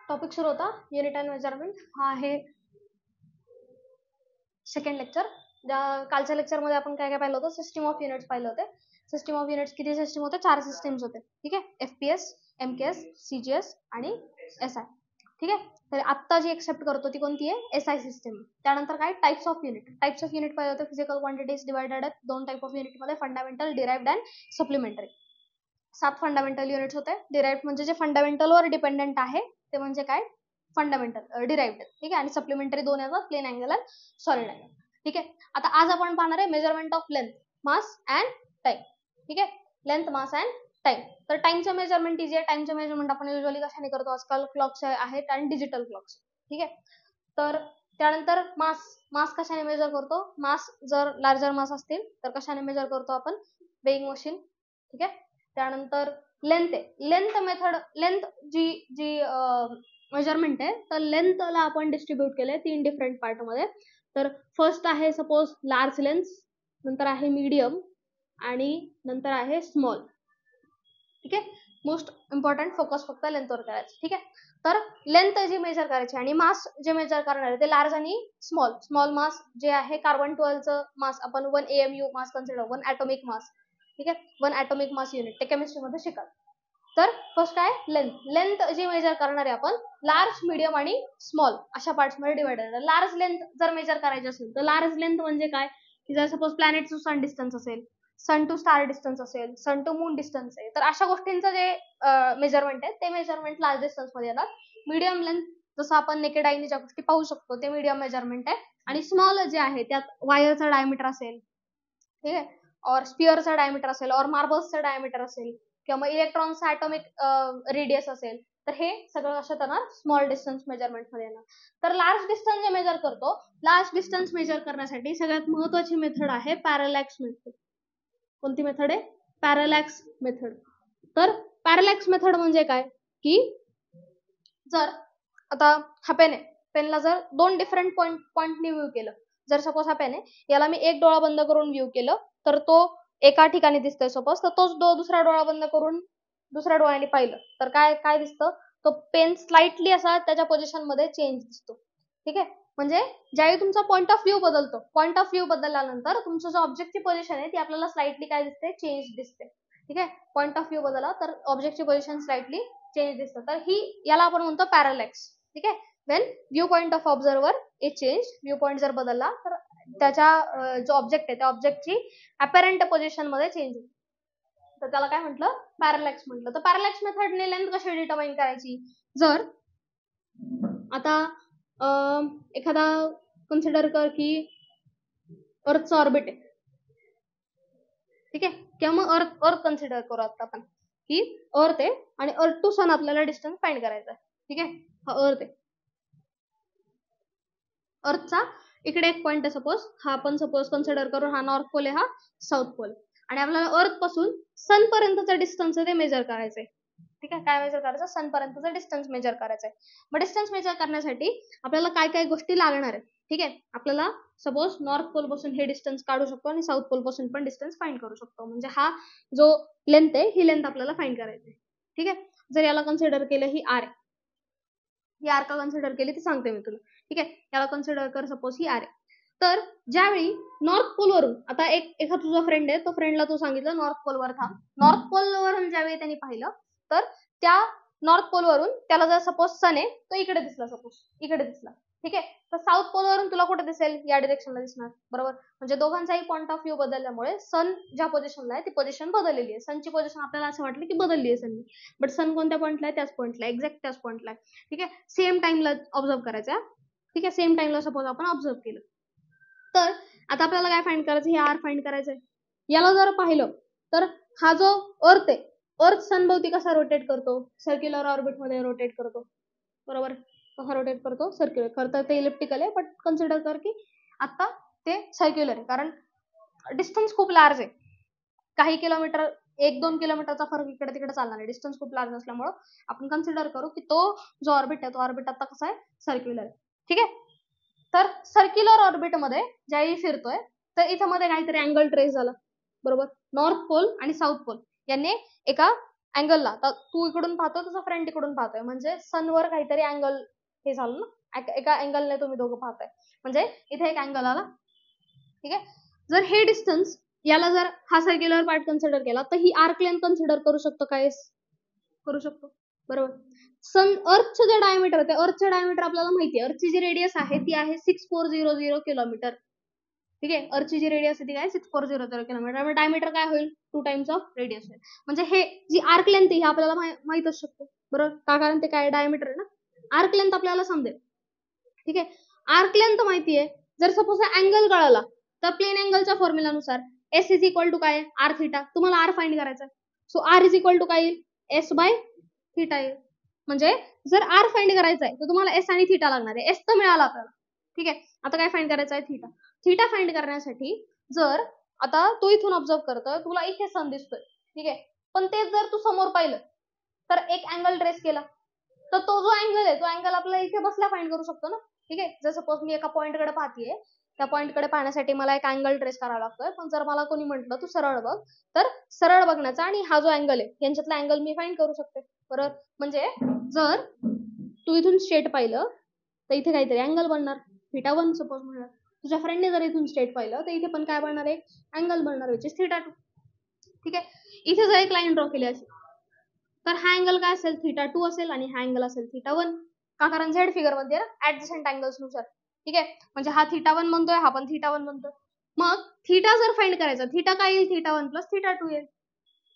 Topic सुरू होता unit and measurement. हा आहे सेकंड लेक्चर. कालच्या लेक्चरमध्ये आपण काय काय पाहिलं होतं, सिस्टीम ऑफ युनिट्स पाहिलं होते. सिस्टीम ऑफ युनिट्स किती सिस्टीम होते, 4 सिस्टीम्स होते. ठीक आहे, एफपीएस, एमकेएस, सीजीएस आणि एसआय. ठीक आहे, तर आत्ता जी एक्सेप्ट करतो ती कोणती आहे, एसआय सिस्टीम. त्यानंतर काय, types of unit. Types of unit पाहिलं होतं, फिजिकल क्वांटिटीज डिवायडेड आहेत 2 टाइप ऑफ युनिट मध्ये, fundamental, derived and supplementary. 7 fundamental units होते. डिराइव्ड म्हणजे जे फंडामेंटल वर डिपेंडेंट आहे ते म्हणजे काय, फंडामेंटल डिराइव्ड. ठीक आहे, आणि सप्लिमेंटरी 2 येतात, प्लेन अँगल आणि सॉलिड अँगल. ठीक आहे, आता आज आपण पाहणार आहे measurement of length, mass and time. ठीक आहे, लेंथ, मास अँड टाइम. तर टाइमचं मेजरमेंट इझी आहे. टाइमचं मेजरमेंट आपण युजली कशाने करतो, आजकाल क्लॉक्स आहेत आणि डिजिटल क्लॉक्स. ठीक आहे, तर त्यानंतर मास. मास कशाने मेजर करतो, मास जर लार्जर मास असतील तर कशाने मेजर करतो आपण, वेइंग मशीन. ठीक आहे, त्यानंतर लेंथ आहे. लेंथ मेथड, लेंथ जी जी मेजरमेंट आहे, तर लेंथला आपण डिस्ट्रीब्यूट केलंय 3 डिफरंट पार्ट मध्ये. तर फर्स्ट आहे सपोज लार्ज लेंथ, नंतर आहे मीडियम आणि नंतर आहे स्मॉल. ठीक आहे, मोस्ट इम्पॉर्टंट फोकस फक्त लेंथवर करायचं. ठीक आहे, तर लेंथ जी मेजर करायची आणि मास जे मेजर करणार आहे ते लार्ज आणि स्मॉल. स्मॉल मास जे आहे कार्बन 12चं मास आपण 1 AMU मास कन्सिडर, 1 ॲटॉमिक मास. ठीक आहे, 1 ॲटॉमिक मास युनिट, ते केमिस्ट्रीमध्ये शिकाल. तर फर्स्ट आहे लेंथ. लेंथ जी मेजर करणार आहे आपण लार्ज, मीडियम आणि स्मॉल अशा पार्ट्स मध्ये डिवाइड करणार. लार्ज लेंथ जर मेजर करायची असेल तर लार्ज लेंथ म्हणजे काय, की जर suppose planet to sun distance असेल, सन टू स्टार डिस्टन्स असेल, सन टू मून डिस्टन्स आहे, तर अशा गोष्टींचं जे मेजरमेंट आहे ते मेजरमेंट लार्ज डिस्टन्स मध्ये येणार. मीडियम लेंथ जसं आपण नेकेड आईने ज्या गोष्टी पाहू शकतो ते मीडियम मेजरमेंट आहे. आणि स्मॉल जे आहे त्यात वायरचा डायमीटर असेल, ठीक आहे, और स्पिअरचा डायमीटर असेल, और मार्बल्सचा डायमीटर असेल, किंवा मग इलेक्ट्रॉनचा ॲटॉमिक रेडियस असेल, तर हे सगळं कशात येणार, स्मॉल डिस्टन्स मेजरमेंट मध्ये येणार. तर लार्ज डिस्टन्स जे मेजर करतो, लार्ज डिस्टन्स मेजर करण्यासाठी सगळ्यात महत्वाची मेथड आहे पॅरलॅक्स मेथड. कोणती मेथड आहे, पॅरलॅक्स मेथड. तर पॅरलॅक्स मेथड म्हणजे काय, की जर आता हा पेन आहे, पेनला जर 2 डिफरंट पॉइंटनी व्ह्यू केलं, जर सपोज हा पेन आहे, याला मी एक डोळा बंद करून व्ह्यू केलं तर तो एका ठिकाणी दिसतोय सपोज, तर तोच दुसरा डोळा बंद करून दुसऱ्या डोळ्याने पाहिलं तर काय काय दिसतं, तो पेन स्लाइटली असा त्याच्या पोझिशन मध्ये चेंज दिसतो. ठीक आहे, म्हणजे ज्यावेळी तुमचा पॉईंट ऑफ व्ह्यू बदलतो, पॉईंट ऑफ व्ह्यू बदलल्यानंतर तुमचं जो ऑब्जेक्टची पोझिशन आहे ती आपल्याला स्लाइटली काय दिसते, चेंज दिसते. ठीक आहे, पॉईंट ऑफ व्ह्यू बदलला तर ऑब्जेक्टची पोझिशन स्लाइटली चेंज दिसतं. तर ही याला आपण म्हणतो पॅरलॅक्स. ठीक आहे, Wien view point of observer is change, view point जर बदलला तर त्याच्या जो ऑब्जेक्ट आहे त्या ऑब्जेक्टची अपॅरंट पोझिशन मध्ये चेंज होते, तर त्याला काय म्हटलं, पॅरलॅक्स म्हटलं. तर पॅरलॅक्स मेथडने लेंथ कशी डिटरमाइन करायची, जर आता एखादा कन्सिडर कर की अर्थचं ऑर्बिट आहे. ठीक आहे, किंवा मग अर्थ कन्सिडर करू आता आपण की अर्थ आहे आणि अर्थ टू सन आपल्याला डिस्टन्स फाइंड करायचा आहे. ठीक आहे, हा अर्थ आहे, अर्थचा इकडे एक पॉइंट आहे सपोज, हा आपण सपोज कन्सिडर करू, हा नॉर्थ पोल आहे, हा साऊथ पोल, आणि आपल्याला अर्थ पासून सन पर्यंतचं डिस्टन्स आहे ते मेजर करायचंय. ठीक आहे, काय मेजर करायचं, सन पर्यंतचं डिस्टन्स मेजर करायचंय. मग डिस्टन्स मेजर करण्यासाठी आपल्याला काय काय गोष्टी लागणार आहेत. ठीक आहे, आपल्याला सपोज नॉर्थ पोल पासून हे डिस्टन्स काढू शकतो आणि साऊथ पोल पासून पण डिस्टन्स फाइंड करू शकतो. म्हणजे हा जो लेंथ आहे ही लेंथ आपल्याला फाइंड करायची आहे. ठीक आहे, जर याला कन्सिडर केलं ही आर, ही आर का कन्सिडर केली ते सांगते मी तुला. ठीक आहे, याला कन्सिडर कर सपोज ही आर आहे. तर ज्यावेळी नॉर्थ पोलवरून, आता एखादा तुझा फ्रेंड आहे, तो फ्रेंडला तू सांगितलं नॉर्थ पोलवर थांब, नॉर्थ पोलवरून ज्यावेळी त्यांनी पाहिलं तर त्या नॉर्थ पोलवरून त्याला जर सपोज सन आहे तो इकडे दिसला, सपोज इकडे दिसला. ठीक आहे, तर साऊथ पोलवरून तुला कुठे दिसेल, या डिरेक्शनला दिसणार. बरोबर, म्हणजे दोघांचाही पॉईंट ऑफ व्ह्यू बदलल्यामुळे सन ज्या पोझिशनला आहे ती पोझिशन बदललेली आहे. सनची पोझिशन आपल्याला असं वाटलं की बदलली आहे सननी, बट सन कोणत्या पॉईंटला आहे, त्याच पॉईंटला, एक्झॅक्ट त्याच पॉईंटला आहे. ठीक आहे, सेम टाइमला ऑब्झर्व करायचा. ठीक आहे, सेम टाइमला सपोज आपण ऑब्झर्व केलं तर आता आपल्याला काय फाइंड करायचं, हे आर फाइंड करायचंय. याला जर पाहिलं तर हा जो अर्थ आहे, अर्थ सनभोवती कसा रोटेट करतो, सर्क्युलर ऑर्बिट मध्ये रोटेट करतो. बरोबर, कसा रोटेट करतो, सर्क्युलर. खरं तर ते इलिप्टिकल आहे, बट कन्सिडर कर की आता ते सर्क्युलर आहे, कारण डिस्टन्स खूप लार्ज आहे. काही किलोमीटर, 1-2 किलोमीटरचा फरक इकडे तिकडे चालणार आहे. डिस्टन्स खूप लार्ज असल्यामुळं आपण कन्सिडर करू की तो जो ऑर्बिट आहे तो ऑर्बिट आता कसा आहे, सर्क्युलर आहे. ठीक आहे, तर सर्क्युलर ऑर्बिट मध्ये ज्यावेळी फिरतोय तर इथं मध्ये काहीतरी अँगल ट्रेस झाला. बरोबर, नॉर्थ पोल आणि साऊथ पोल यांनी एका अँगलला, तर तू इकडून पाहतो, तुझा फ्रेंड इकडून पाहतोय, म्हणजे सनवर काहीतरी अँगल हे झालं ना, एका अँगलने तुम्ही दोघं पाहताय, म्हणजे इथे एक अँगल आला. ठीक आहे. जर हे डिस्टन्स, याला जर हा सर्क्युलर पार्ट कन्सिडर केला, तर ही आर्क लेंथ कन्सिडर करू शकतो काय? करू शकतो, बरोबर. अर्थचं जे डायमीटर आहे, अर्थचं डायमीटर आपल्याला माहिती आहे, अर्थची जी रेडियस आहे ती आहे 6400 किलोमीटर. ठीक आहे. अर्थची जी रेडियस आहे ती काय? 6400 किलोमीटर. डायमीटर काय होईल? 2 टाइम्स ऑफ रेडियस होईल. म्हणजे हे जी आर्क लेंथ आहे, आपल्याला माहित असू शकते, बरोबर, का? कारण ते काय डायमीटर आहे ना. आर्क लेंथ आपल्याला समजेल. ठीक आहे. आर्क लेंथ माहितीये. जर सपोज अँगल कळाला, तर प्लेन अँगलच्या फॉर्म्युलानुसार एस इज इक्वल टू काय? R theta. तुम्हाला आर फाइंड करायचा आहे, so R is equal to काय येईल? एस बाय थिटा येईल. म्हणजे जर आर फाइंड करायचा आहे, तर तुम्हाला एस आणि थिटा लागणार आहे. एस तर मिळाला आपल्याला. ठीक आहे. आता काय फाइंड करायचं आहे? थिटा. थिटा फाइंड करण्यासाठी जर आता तू इथून ऑब्झर्व करतोय, तुला इथे सन दिसतोय. ठीक आहे. पण तेच जर तू समोर पाहिलं, तर एक अँगल ट्रेस केला, तर तो जो अँगल आहे, तो अँगल आपल्याला इथे बसला फाइंड करू शकतो ना. ठीक आहे. जर सपोज मी एका पॉईंटकडे पाहतीये, त्या पॉईंटकडे पाहण्यासाठी मला एक अँगल ट्रेस करावा लागतोय, पण जर मला कोणी म्हटलं तू सरळ बघ, तर सरळ बघण्याचा आणि हा जो अँगल आहे यांच्यातला अँगल मी फाइंड करू शकते, बरोबर. म्हणजे जर तू इथून स्ट्रेट पाहिलं, तर इथे काहीतरी अँगल बनणार, θ1 सपोज म्हणणार. तुझ्या फ्रेंडने जर इथून स्ट्रेट पाहिलं, तर इथे पण काय बनणार आहे? अँगल बनणार, विच इज θ2. ठीक आहे. इथे जर एक लाईन ड्रॉ केली असेल, तर हा अँगल काय असेल? θ2 असेल आणि हा अँगल असेल θ1. का? कारण झेड फिगर मध्ये ऍडजसंट अँगल्स नुसार. ठीक आहे. म्हणजे हा θ1 बनतोय, हा पण θ1 बनतोय. मग थिटा जर फाइंड करायचा, थिटा काय येईल? θ1 प्लस θ2 येईल,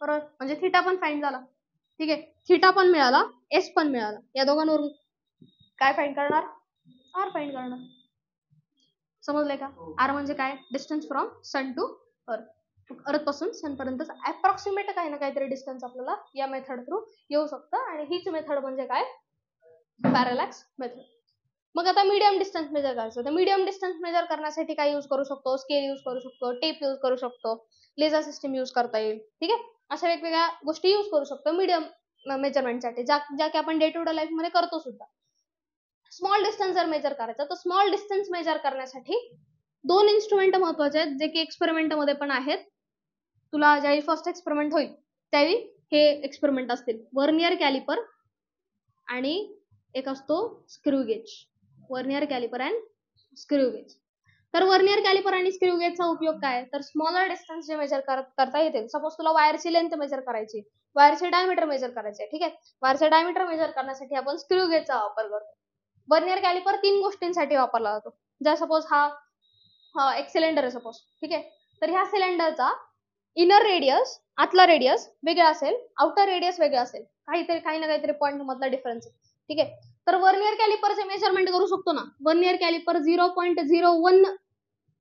बरोबर. म्हणजे थिटा पण फाइंड झाला. ठीक आहे. थिटा पण मिळाला, एस पण मिळाला. या दोघांवरून काय फाइंड करणार? आर फाइंड करणार. समजलंय का? आर म्हणजे काय? Distance from sun to earth. अर्थ पासून सन पर्यंत अप्रॉक्सिमेट काही ना काहीतरी डिस्टन्स आपल्याला या मेथड थ्रू येऊ शकतं, आणि हीच मेथड म्हणजे काय? Parallax method. मग आता मीडियम डिस्टन्स मेजर करायचं, तर मीडियम डिस्टन्स मेजर करण्यासाठी काय यूज करू शकतो? स्केल यूज करू शकतो, टेप यूज करू शकतो, लेझर सिस्टीम यूज करता येईल. ठीक आहे. अशा वेगवेगळ्या गोष्टी यूज करू शकतो मीडियम मेजरमेंटसाठी, ज्या की आपण डे टू डे लाईफ मध्ये करतो सुद्धा. स्मॉल डिस्टन्स जर मेजर करायचं, तर स्मॉल डिस्टन्स मेजर करण्यासाठी 2 इन्स्ट्रुमेंट महत्वाचे आहेत, जे की एक्सपेरिमेंट मध्ये पण आहेत. तुला ज्यावेळी फर्स्ट एक्सपेरिमेंट होईल, त्यावेळी हे एक्सपेरिमेंट असतील. वर्नियर कॅलिपर आणि एक असतो screw gauge. Vernier calliper and screw gauge. तर वर्नियर कॅलिपर आणि स्क्रू गेजचा उपयोग काय? तर स्मॉलर डिस्टन्स जे मेजर करता येते. सपोज तुला वायरची लेंथ मेजर करायची, वायरचे डायमीटर मेजर करायचे. ठीक आहे. वायरचे डायमीटर मेजर करण्यासाठी आपण स्क्रू गेजचा वापर करतो. वर्नियर कॅलिपर 3 गोष्टींसाठी वापरला जातो. ज्या सपोज हा एक सिलेंडर आहे सपोज. ठीक आहे. तर ह्या सिलेंडरचा इनर रेडियस, आतला रेडियस वेगळा असेल, आउटर रेडियस वेगळा असेल, काही ना काहीतरी पॉईंट मधला डिफरन्स. ठीक आहे. तर वर्नियर कॅलिपरचे मेजरमेंट करू शकतो ना. वर्नियर कॅलिपर 0.01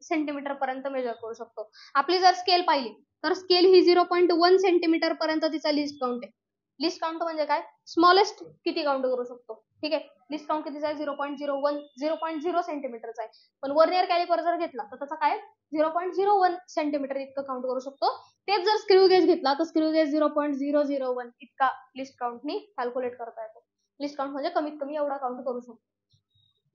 सेंटीमीटर पर्यंत मेजर करू शकतो. आपली जर स्केल पाहिली, तर स्केल ही 0.1 सेंटीमीटर पर्यंत तिचा लिस्ट काउंट आहे. लिस्ट काउंट म्हणजे काय? स्मॉलेस्ट किती काउंट करू शकतो. ठीक आहे. लिस्ट काउंट कितीचा आहे? 0.0 सेंटीमीटरचा आहे. पण वर्नियर कॅलिपर जर घेतला, तर त्याचा काय? 0.01 सेंटीमीटर इतकं काउंट करू शकतो. तेच जर स्क्रू गेज घेतला, तर स्क्रू गेज 0.001 इतका लिस्ट काउंटनी कॅल्क्युलेट करता येतो. लिस्ट काउंट म्हणजे कमीत कमी एवढा काउंट करू शकतो.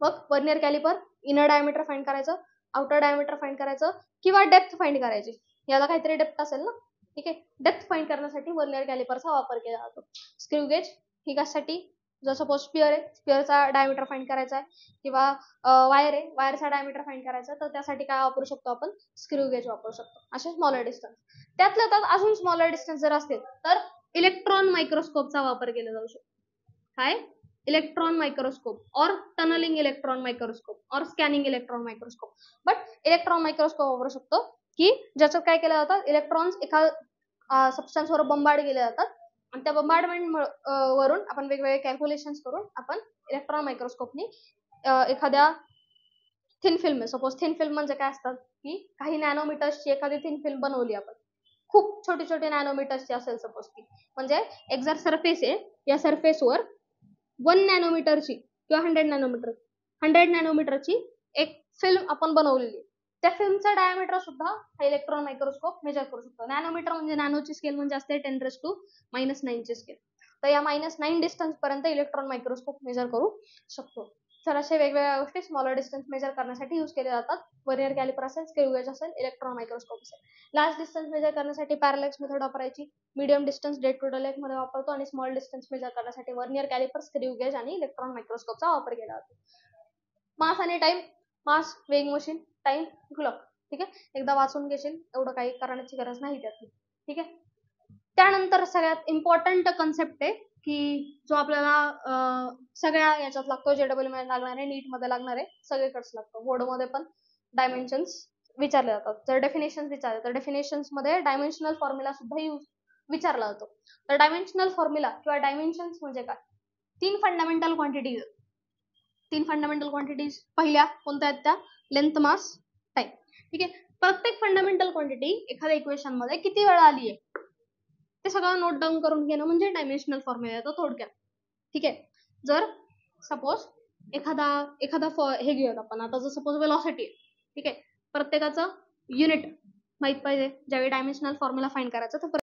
मग vernier calliper inner diameter find करायचं, आउटर डायमीटर फाइंड करायचं, किंवा डेप्थ फाइंड करायची. याला काहीतरी डेप्थ असेल ना. ठीक आहे. डेप्थ फाइंड करण्यासाठी वर्नियर कॅलिपरचा वापर केला जातो. स्क्रू गेज ही कशासाठी? जर सपोज स्पिअर आहे, स्पिअरचा डायमीटर फाइंड करायचा आहे, किंवा वायर आहे, वायरचा डायमीटर फाइंड करायचा, तर त्यासाठी काय वापरू शकतो आपण? स्क्रू गेज वापरू शकतो. असे स्मॉलर डिस्टन्स. त्यातल्या त्यात अजून स्मॉलर डिस्टन्स जर असतील, तर इलेक्ट्रॉन मायक्रोस्कोपचा वापर केला जाऊ शकतो. काय? इलेक्ट्रॉन मायक्रोस्कोप, और टनलिंग इलेक्ट्रॉन मायक्रोस्कोप, और scanning electron microscope. But electron microscope वापरू शकतो, की ज्याच्यात काय केलं जातं? इलेक्ट्रॉन्स एका सबस्टन्सवर बंबार्ड केले जातात, आणि त्या बंबार्डमेंट वरून आपण वेगवेगळे कॅल्क्युलेशन्स करून आपण इलेक्ट्रॉन मायक्रोस्कोपनी एखाद्या thin film, suppose thin film म्हणजे काय असतात, की काही नॅनोमीटर्सची एखादी थिन फिल्म बनवली आपण, खूप छोटी छोटी नॅनोमीटर्सची असेल सपोज ती, म्हणजे एक जर सरफेस आहे, या सरफेसवर 1 नॅनोमीटरची किंवा 100 नॅनोमीटरची एक फिल्म आपण बनवलेली. त्या फिल्मचा डायमीटर सुद्धा हा इलेक्ट्रॉन मायक्रोस्कोप मेजर करू शकतो. नॅनोमीटर म्हणजे नॅनोची स्केल म्हणजे असते 10⁻⁹ ची स्केल. तर या -9 डिस्टन्स पर्यंत इलेक्ट्रॉन मायक्रोस्कोप मेजर करू शकतो. तर असे वेगवेगळ्या गोष्टी स्मॉलर डिस्टन्स मेजर करण्यासाठी यूज केले जातात. वर्नियर कॅलिपर असेल, स्केल गेज असेल, इलेक्ट्रॉन मायक्रोस्कोप असेल. लार्ज डिस्टन्स मेजर करण्यासाठी पॅरालॅक्स मेथड वापरायची. Medium distance day to day life मध्ये वापरतो आणि स्मॉल डिस्टन्स मेजर करण्यासाठी वर्नियर कॅलिपर, स्क्रू गेज आणि इलेक्ट्रॉन मायक्रोस्कोपचा वापर केला जातो. मास आणि टाइम. मास, वेग मशीन, टाइम, क्लॉक. ठीक आहे, एकदा वाचून घेशील, एवढं काही करण्याची गरज नाही त्यात. ठीक आहे. त्यानंतर सगळ्यात इम्पॉर्टंट कन्सेप्ट आहे की जो आपल्याला सगळ्या याच्यात लागतो, JEE मध्ये लागणार आहे, नीट मध्ये लागणार आहे, सगळीकडेच लागतो. बोर्ड मध्ये पण डायमेन्शन्स विचारले जातात. जर डेफिनेशन विचारले तर डेफिनेशन्स मध्ये डायमेन्शनल फॉर्म्युला सुद्धा विचारला जातो. तर डायमेन्शनल फॉर्म्युला किंवा डायमेन्शन्स म्हणजे काय? 3 फंडामेंटल क्वांटिटीज. 3 फंडामेंटल क्वांटिटीज पहिल्या कोणत्या आहेत त्या? लेंथ, मास, टाइम. ठीक आहे. प्रत्येक फंडामेंटल क्वांटिटी एखाद्या इक्वेशन मध्ये किती वेळा आली आहे ते सगळं नोट डाऊन करून घेणं म्हणजे डायमेन्शनल फॉर्म्युला येतो थोडक्यात. ठीक आहे. जर सपोज एखादा हे घेऊयात आपण, आता जर सपोज वेलॉसिटी आहे. ठीक आहे. प्रत्येकाचं युनिट माहित पाहिजे ज्यावेळी डायमेन्शनल फॉर्म्युला फाइंड करायचं. तर